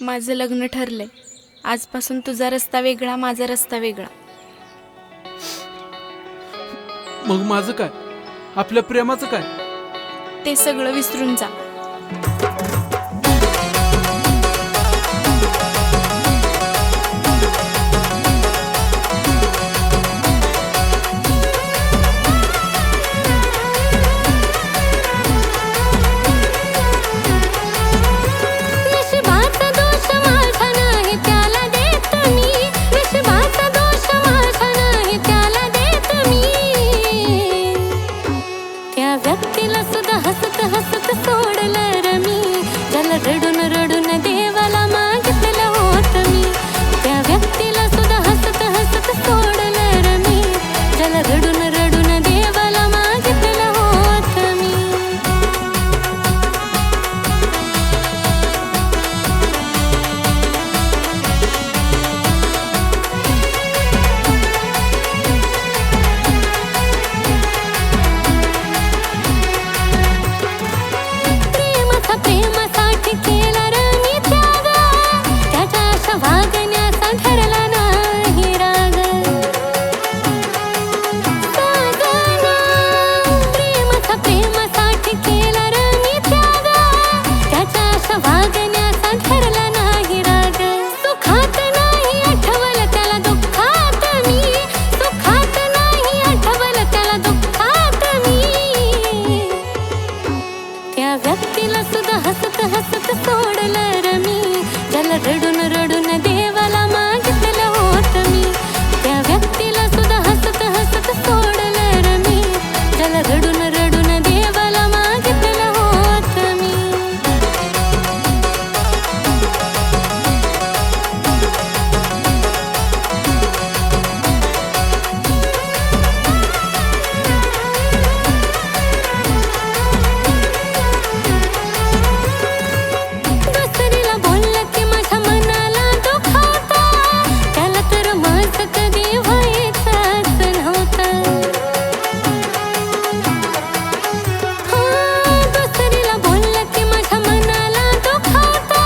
माझं लग्न ठरलंय. आजपासून तुझा रस्ता वेगळा, माझा रस्ता वेगळा. मग माझं काय? आपल्या प्रेमाचं काय? ते सगळं विसरून जा. व्यक्तीला सुद्धा हसत हसत सोडलं र मी, ज्याला रडून रडून देवाला मागितलं होत मी. त्या व्यक्तीला सुद्धा हसत हसत सोडलं र मी, ज्याला रडून रडून देवाला मागितलं होत मी. प्रेमासाठी केला र मी त्याग, त्याच्या अशा वागण्याचा धरला नाही राग. प्रेमासाठी केला र मी त्याग, त्याच्या अशा वागण्याचा धरला नाही राग. सुखात नाही आठवलं त्याला दुःखात मी, सुखात नाही आठवलं त्याला दुःखात मी. त्या व्यक्तीला सुद्धा हसत हसत सोडलं र मी, ज्याला रडून रडून देवाला मागितलं होत मी. त्या व्यक्तीला सुद्धा हसत हसत सोडलं र मी, ज्याला रडून रडून देवाला मागितलं होत मी. दुसरीला बोललं की माझ्या मनाला दुखावता, त्याला तर माझं कधी व्हायचंच नव्हतं. दुसरीला बोललं की माझ्या मनाला दुखावता,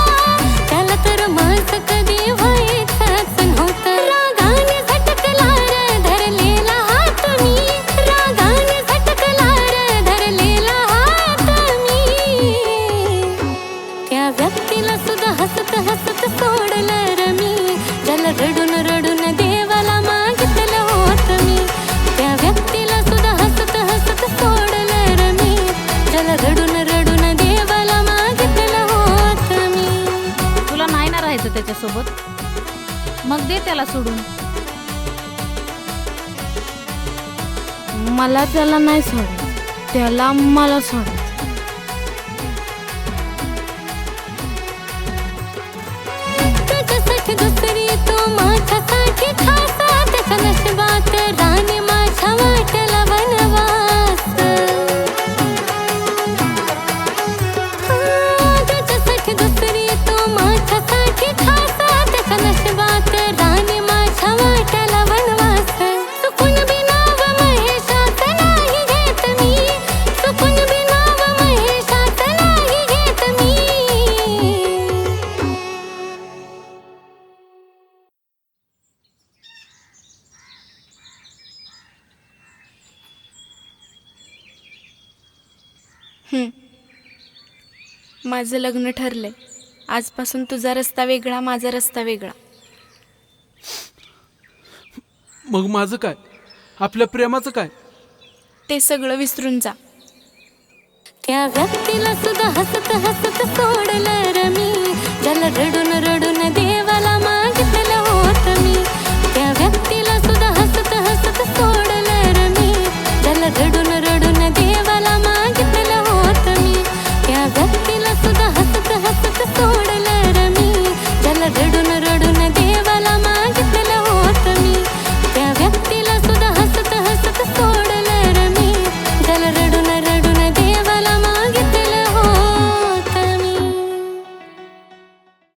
त्याला तर माझं कधी व्हायचंच नव्हतं. रागाने झटकला र धरलेला हात मी, रागाने झटकला र धरलेला हात मी. त्या व्यक्तीला सुद्धा हसत हसत सोडलं र मी, ज्याला रडून रडून देवाला मागितलं होत मी. त्या व्यक्तीला सुद्धा हसत हसत सोडलं र मी, ज्याला रडून रडून देवाला मागितलं होत मी. तुला नाही ना राहायचं त्याच्यासोबत, मग दे त्याला सोडून. मला त्याला नाही सोडायचं, त्याला मला सोडायचं. त्याच्यासाठी दुसरी तो माझ्यासाठी खासा, त्याच्या नशिबात राणी माझ्या वाट्याला वनवास. त्याच्यासाठी दुसरी तो माझ्यासाठी खासा, त्याच्या नशिबात राणी माझ्या वाट्याला वनवास. चुकून बी नाव महेशाचं नाही घेत मी, चुकून बी नाव महेशाचं नाही घेत मी. माझं लग्न ठरलंय. आजपासून तुझा रस्ता वेगळा, माझा रस्ता वेगळा. मग माझं काय? आपल्या प्रेमाचं काय? ते सगळं विसरून जा. त्या व्यक्तीला सुद्धा हसत हसत सोडलं र मी, ज्याला रडून रडून देवाला मागितलं होत मी.